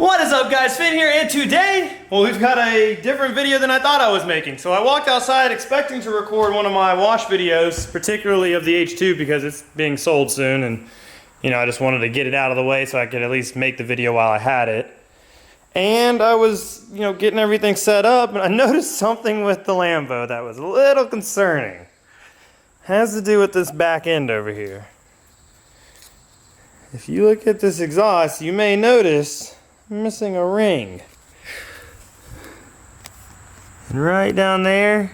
What is up, guys? Finn here, and today, well, we've got a different video than I thought I was making. So I walked outside expecting to record one of my wash videos, particularly of the H2 because it's being sold soon, and I just wanted to get it out of the way so I could at least make the video while I had it. And I was, getting everything set up, and I noticed something with the Lambo that was a little concerning. It has to do with this back end over here. If you look at this exhaust, you may notice I'm missing a ring. And right down there,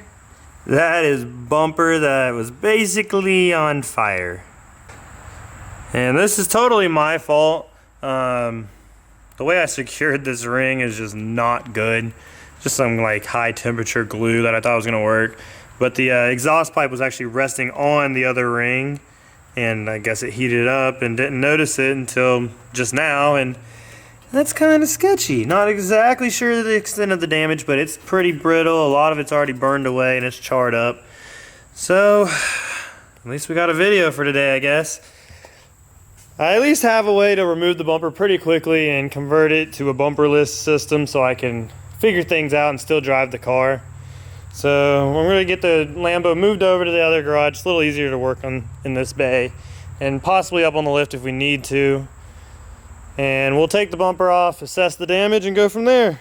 that is bumper that was basically on fire. And this is totally my fault. The way I secured this ring is just not good. Just some like high temperature glue that I thought was gonna work. But the exhaust pipe was actually resting on the other ring, and I guess it heated up and didn't notice it until just now, and that's kind of sketchy. Not exactly sure the extent of the damage, but it's pretty brittle. A lot of it's already burned away and it's charred up. So, at least we got a video for today, I guess. I at least have a way to remove the bumper pretty quickly and convert it to a bumperless system so I can figure things out and still drive the car. So, we're going to get the Lambo moved over to the other garage. It's a little easier to work on in this bay, and possibly up on the lift if we need to. And we'll take the bumper off, assess the damage, and go from there.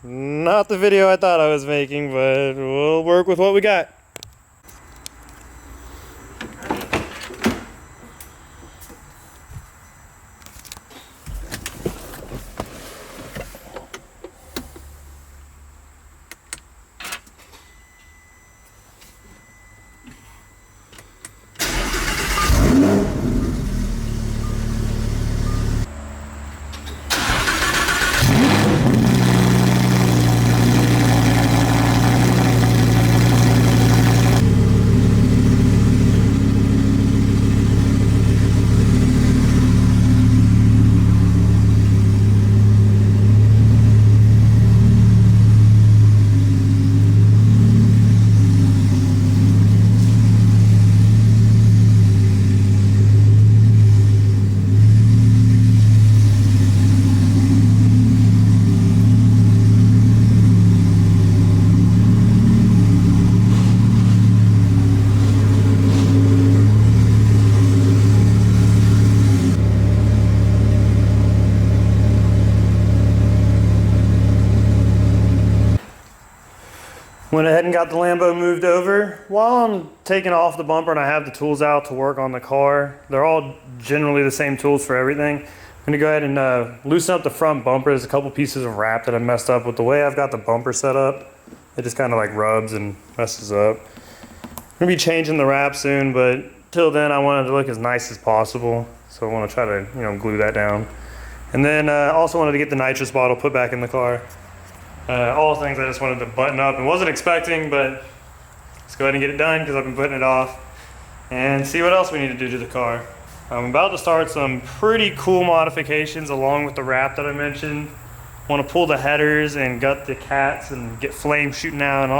Not the video I thought I was making, but we'll work with what we got. Went ahead and got the Lambo moved over. While I'm taking off the bumper and I have the tools out to work on the car, they're all generally the same tools for everything. I'm gonna go ahead and loosen up the front bumper. There's a couple pieces of wrap that I messed up with the way I've got the bumper set up. It just kind of like rubs and messes up. I'm gonna be changing the wrap soon, but till then I want it to look as nice as possible. So I wanna try to, glue that down. And then also wanted to get the nitrous bottle put back in the car. All things I just wanted to button up and wasn't expecting, but let's go ahead and get it done because I've been putting it off and see what else we need to do to the car. I'm about to start some pretty cool modifications along with the wrap that I mentioned. Want to pull the headers and gut the cats and get flames shooting out and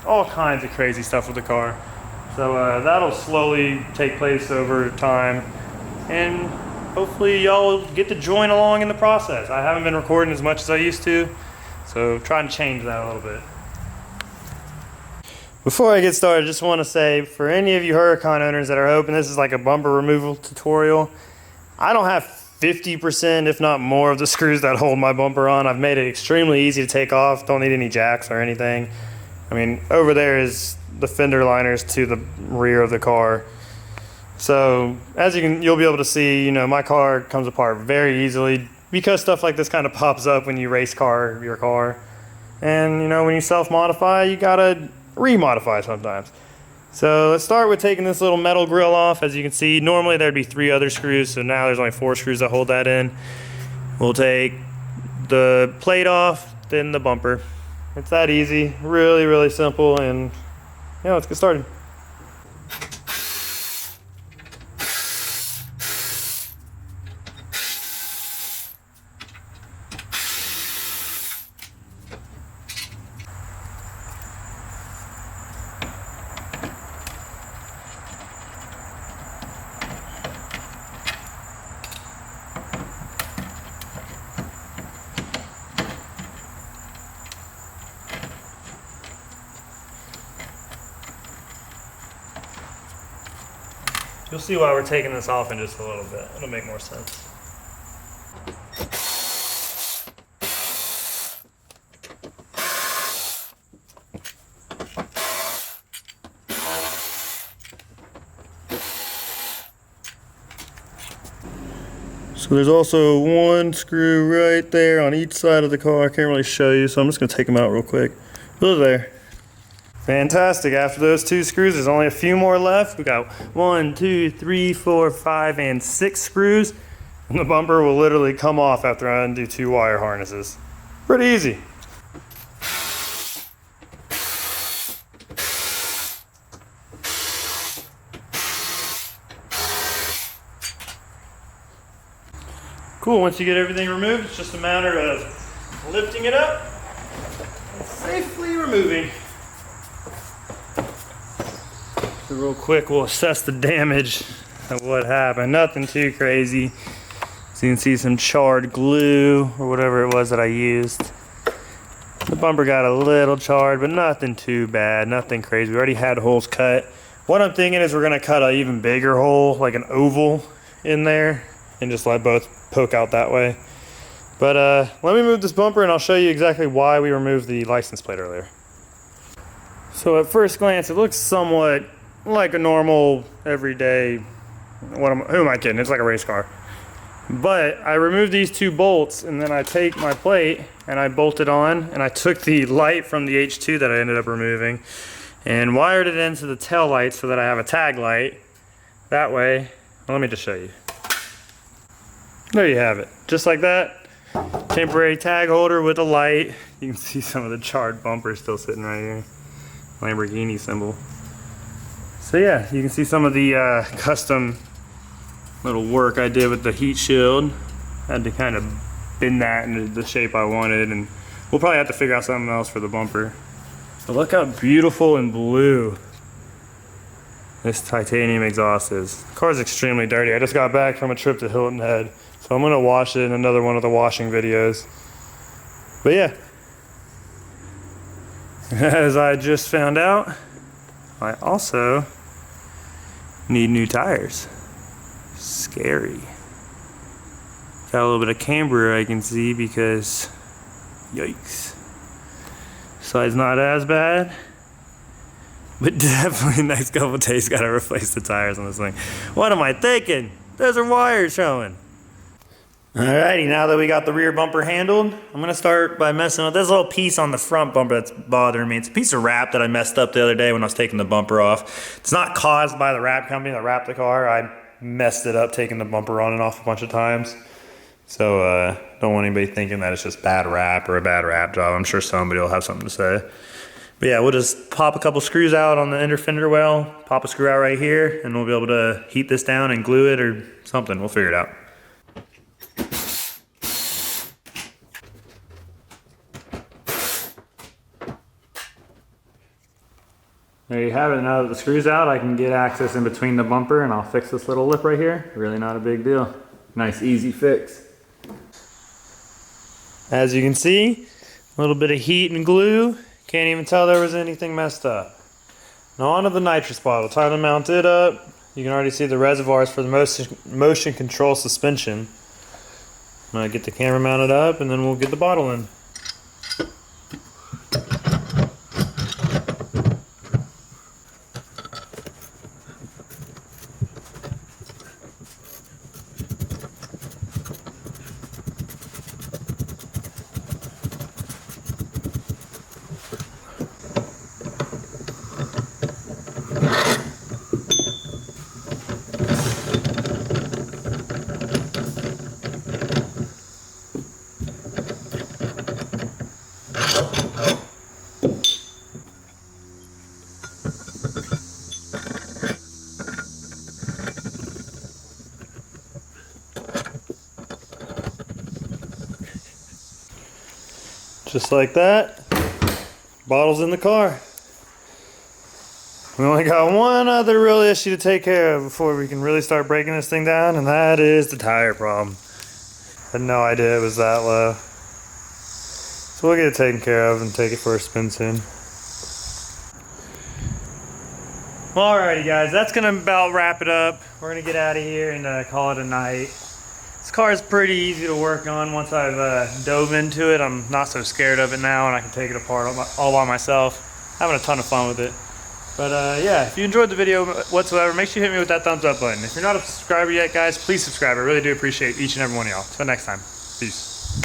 all kinds of crazy stuff with the car. So that'll slowly take place over time, and hopefully y'all get to join along in the process. I haven't been recording as much as I used to, so trying to change that a little bit. Before I get started, I just want to say, for any of you Huracan owners that are hoping this is like a bumper removal tutorial, I don't have 50%, if not more, of the screws that hold my bumper on. I've made it extremely easy to take off. Don't need any jacks or anything. I mean, over there is the fender liners to the rear of the car. So as you'll be able to see, my car comes apart very easily, because stuff like this kind of pops up when you race your car. And when you self-modify, you gotta remodify sometimes. So let's start with taking this little metal grill off. As you can see, normally there'd be 3 other screws, so now there's only 4 screws that hold that in. We'll take the plate off, then the bumper. It's that easy, really, really simple, and let's get started. You'll see why we're taking this off in just a little bit. It'll make more sense. So there's also one screw right there on each side of the car. I can't really show you, so I'm just gonna take them out real quick. Those there. Fantastic. After those 2 screws, there's only a few more left. We got 1, 2, 3, 4, 5, and 6 screws. And the bumper will literally come off after I undo 2 wire harnesses. Pretty easy. Cool, once you get everything removed, it's just a matter of lifting it up and safely removing. So real quick, we'll assess the damage of what happened. Nothing too crazy. So you can see some charred glue or whatever it was that I used. The bumper got a little charred, but nothing too bad, nothing crazy. We already had holes cut. What I'm thinking is we're gonna cut an even bigger hole, like an oval in there, and just let both poke out that way. But let me move this bumper and I'll show you exactly why we removed the license plate earlier. So at first glance, it looks somewhat like a normal, everyday, who am I kidding? It's like a race car. But I removed these 2 bolts and then I take my plate and I bolt it on, and I took the light from the H2 that I ended up removing and wired it into the tail light so that I have a tag light. That way, let me just show you. There you have it, just like that. Temporary tag holder with a light. You can see some of the charred bumper still sitting right here. Lamborghini symbol. So yeah, you can see some of the custom little work I did with the heat shield. I had to kind of bend that into the shape I wanted, and we'll probably have to figure out something else for the bumper. But look how beautiful and blue this titanium exhaust is. The car's extremely dirty. I just got back from a trip to Hilton Head, so I'm gonna wash it in another one of the washing videos. But yeah, as I just found out, I also need new tires. Scary. Got a little bit of camber I can see because, yikes. Side's not as bad, but definitely next couple of days gotta replace the tires on this thing. What am I thinking? Those are wires showing. Alrighty, now that we got the rear bumper handled, I'm gonna start by messing with this little piece on the front bumper that's bothering me. It's a piece of wrap that I messed up the other day when I was taking the bumper off. It's not caused by the wrap company that wrapped the car. I messed it up taking the bumper on and off a bunch of times. So don't want anybody thinking that it's just bad wrap or a bad wrap job. I'm sure somebody will have something to say. But yeah, we'll just pop a couple screws out on the inner fender well, pop a screw out right here, and we'll be able to heat this down and glue it or something. We'll figure it out. There you have it. Now that the screw's out, I can get access in between the bumper and I'll fix this little lip right here. Really not a big deal. Nice, easy fix. As you can see, a little bit of heat and glue. Can't even tell there was anything messed up. Now onto the nitrous bottle. Time to mount it up. You can already see the reservoirs for the motion control suspension. I'm gonna get the camera mounted up and then we'll get the bottle in. Just like that, bottle's in the car. We only got one other real issue to take care of before we can really start breaking this thing down, and that is the tire problem. I had no idea it was that low. So we'll get it taken care of and take it for a spin soon. Well, alrighty guys, that's gonna about wrap it up. We're gonna get out of here and call it a night. This car is pretty easy to work on once I've dove into it. I'm not so scared of it now, and I can take it apart all by myself. Having a ton of fun with it. But yeah, if you enjoyed the video whatsoever, make sure you hit me with that thumbs up button. If you're not a subscriber yet, guys, please subscribe. I really do appreciate each and every one of y'all. Till next time, peace.